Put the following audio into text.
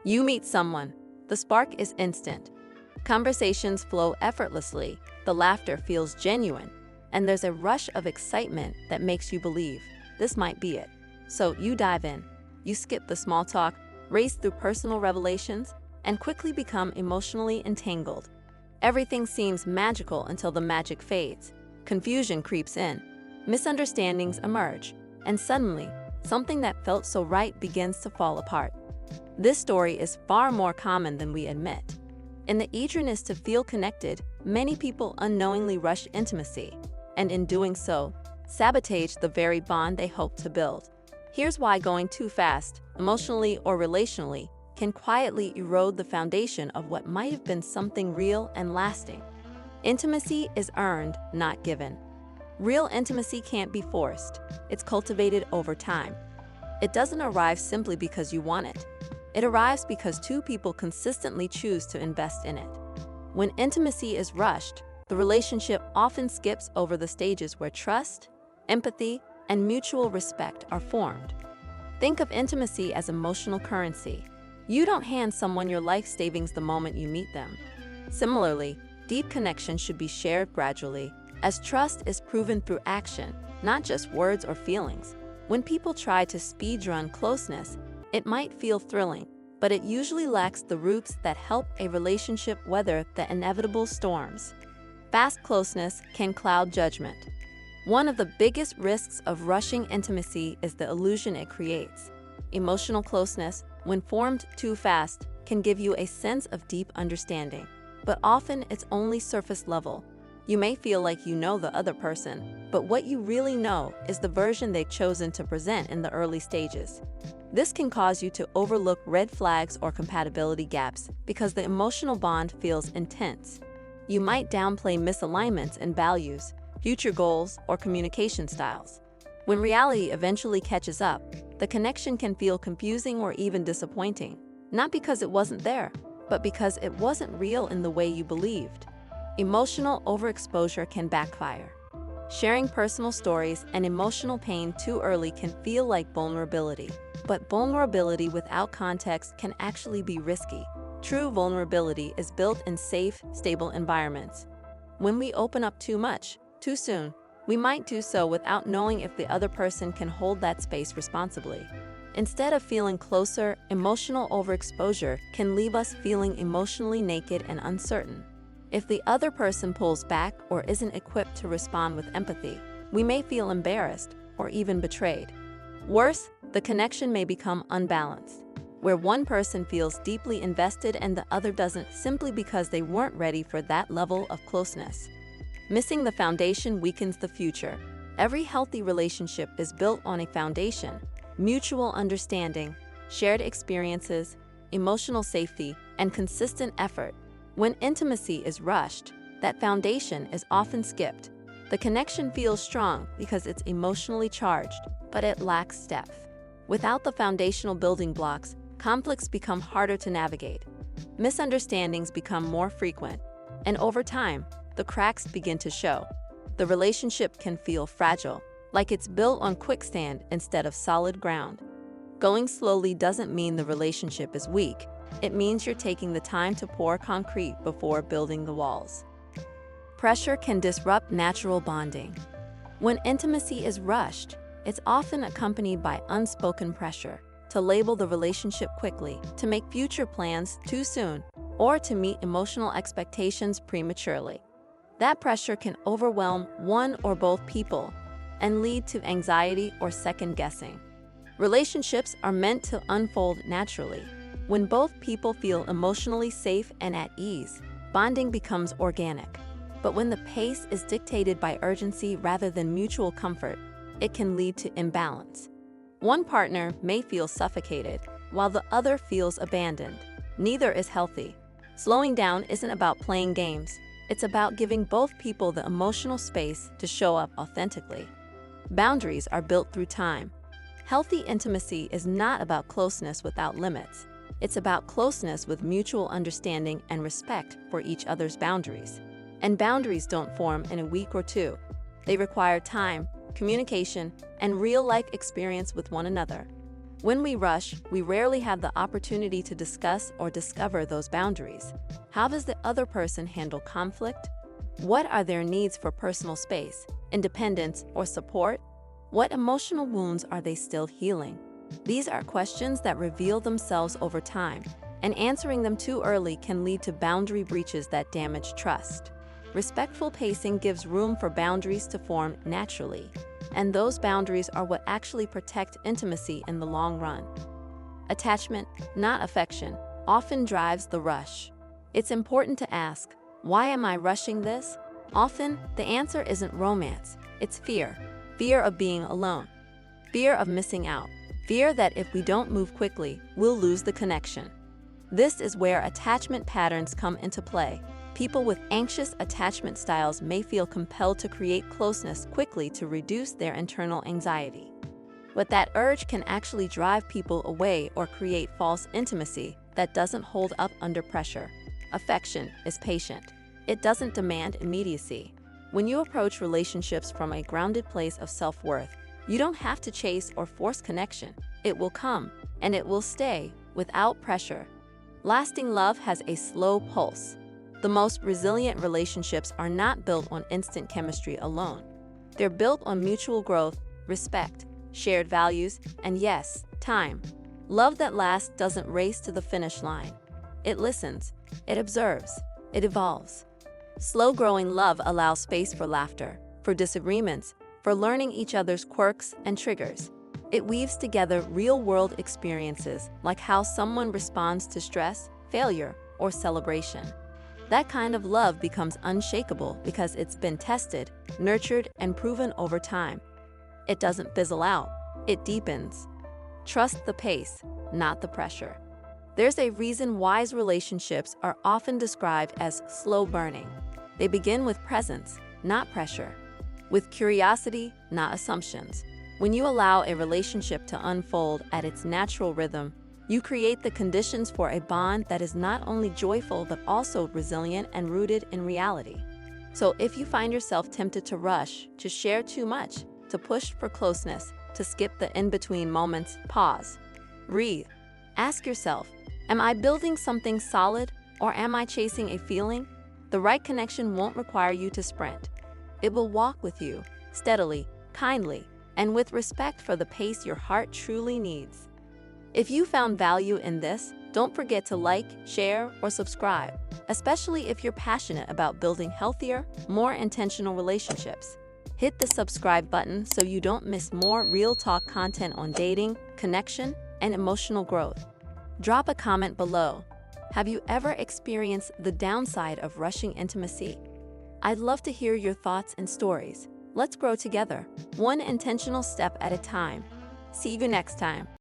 You meet someone. The spark is instant. Conversations flow effortlessly, the laughter feels genuine, and there's a rush of excitement that makes you believe this might be it. So you dive in. You skip the small talk, race through personal revelations, and quickly become emotionally entangled. Everything seems magical until the magic fades. Confusion creeps in. Misunderstandings emerge, and suddenly, something that felt so right begins to fall apart. This story is far more common than we admit. In the eagerness to feel connected, many people unknowingly rush intimacy, and in doing so, sabotage the very bond they hope to build. Here's why going too fast, emotionally or relationally, can quietly erode the foundation of what might have been something real and lasting. Intimacy is earned, not given. Real intimacy can't be forced. It's cultivated over time. It doesn't arrive simply because you want it. It arrives because two people consistently choose to invest in it. When intimacy is rushed, the relationship often skips over the stages where trust, empathy, and mutual respect are formed. Think of intimacy as emotional currency. You don't hand someone your life savings the moment you meet them. Similarly, deep connection should be shared gradually, as trust is proven through action, not just words or feelings. When people try to speedrun closeness, it might feel thrilling, but it usually lacks the roots that help a relationship weather the inevitable storms. Fast closeness can cloud judgment. One of the biggest risks of rushing intimacy is the illusion it creates. Emotional closeness, when formed too fast, can give you a sense of deep understanding, but often it's only surface level. You may feel like you know the other person, but what you really know is the version they've chosen to present in the early stages. This can cause you to overlook red flags or compatibility gaps because the emotional bond feels intense. You might downplay misalignments in values, future goals, or communication styles. When reality eventually catches up, the connection can feel confusing or even disappointing, not because it wasn't there, but because it wasn't real in the way you believed. Emotional overexposure can backfire. Sharing personal stories and emotional pain too early can feel like vulnerability, but vulnerability without context can actually be risky. True vulnerability is built in safe, stable environments. When we open up too much, too soon, we might do so without knowing if the other person can hold that space responsibly. Instead of feeling closer, emotional overexposure can leave us feeling emotionally naked and uncertain. If the other person pulls back or isn't equipped to respond with empathy, we may feel embarrassed or even betrayed. Worse, the connection may become unbalanced, where one person feels deeply invested and the other doesn't, simply because they weren't ready for that level of closeness. Missing the foundation weakens the future. Every healthy relationship is built on a foundation: mutual understanding, shared experiences, emotional safety, and consistent effort. When intimacy is rushed, that foundation is often skipped. The connection feels strong because it's emotionally charged, but it lacks depth. Without the foundational building blocks, conflicts become harder to navigate. Misunderstandings become more frequent, and over time, the cracks begin to show. The relationship can feel fragile, like it's built on quicksand instead of solid ground. Going slowly doesn't mean the relationship is weak. It means you're taking the time to pour concrete before building the walls. Pressure can disrupt natural bonding. When intimacy is rushed, it's often accompanied by unspoken pressure to label the relationship quickly, to make future plans too soon, or to meet emotional expectations prematurely. That pressure can overwhelm one or both people and lead to anxiety or second-guessing. Relationships are meant to unfold naturally. When both people feel emotionally safe and at ease, bonding becomes organic. But when the pace is dictated by urgency rather than mutual comfort, it can lead to imbalance. One partner may feel suffocated, while the other feels abandoned. Neither is healthy. Slowing down isn't about playing games. It's about giving both people the emotional space to show up authentically. Boundaries are built through time. Healthy intimacy is not about closeness without limits. It's about closeness with mutual understanding and respect for each other's boundaries. And boundaries don't form in a week or two. They require time, communication, and real-life experience with one another. When we rush, we rarely have the opportunity to discuss or discover those boundaries. How does the other person handle conflict? What are their needs for personal space, independence, or support? What emotional wounds are they still healing? These are questions that reveal themselves over time, and answering them too early can lead to boundary breaches that damage trust. Respectful pacing gives room for boundaries to form naturally, and those boundaries are what actually protect intimacy in the long run. Attachment, not affection, often drives the rush. It's important to ask, why am I rushing this? Often, the answer isn't romance, it's fear. Fear of being alone. Fear of missing out. Fear that if we don't move quickly, we'll lose the connection. This is where attachment patterns come into play. People with anxious attachment styles may feel compelled to create closeness quickly to reduce their internal anxiety. But that urge can actually drive people away or create false intimacy that doesn't hold up under pressure. Affection is patient. It doesn't demand immediacy. When you approach relationships from a grounded place of self-worth, you don't have to chase or force connection. It will come, and it will stay, without pressure. Lasting love has a slow pulse. The most resilient relationships are not built on instant chemistry alone. They're built on mutual growth, respect, shared values, and yes, time. Love that lasts doesn't race to the finish line. It listens, it observes, it evolves. Slow-growing love allows space for laughter, for disagreements, for learning each other's quirks and triggers. It weaves together real-world experiences like how someone responds to stress, failure, or celebration. That kind of love becomes unshakable because it's been tested, nurtured, and proven over time. It doesn't fizzle out, it deepens. Trust the pace, not the pressure. There's a reason wise relationships are often described as slow burning. They begin with presence, not pressure. With curiosity, not assumptions. When you allow a relationship to unfold at its natural rhythm, you create the conditions for a bond that is not only joyful but also resilient and rooted in reality. So if you find yourself tempted to rush, to share too much, to push for closeness, to skip the in-between moments, pause. Breathe. Ask yourself, am I building something solid or am I chasing a feeling? The right connection won't require you to sprint. It will walk with you, steadily, kindly, and with respect for the pace your heart truly needs. If you found value in this, don't forget to like, share, or subscribe, especially if you're passionate about building healthier, more intentional relationships. Hit the subscribe button so you don't miss more real talk content on dating, connection, and emotional growth. Drop a comment below. Have you ever experienced the downside of rushing intimacy? I'd love to hear your thoughts and stories. Let's grow together, one intentional step at a time. See you next time.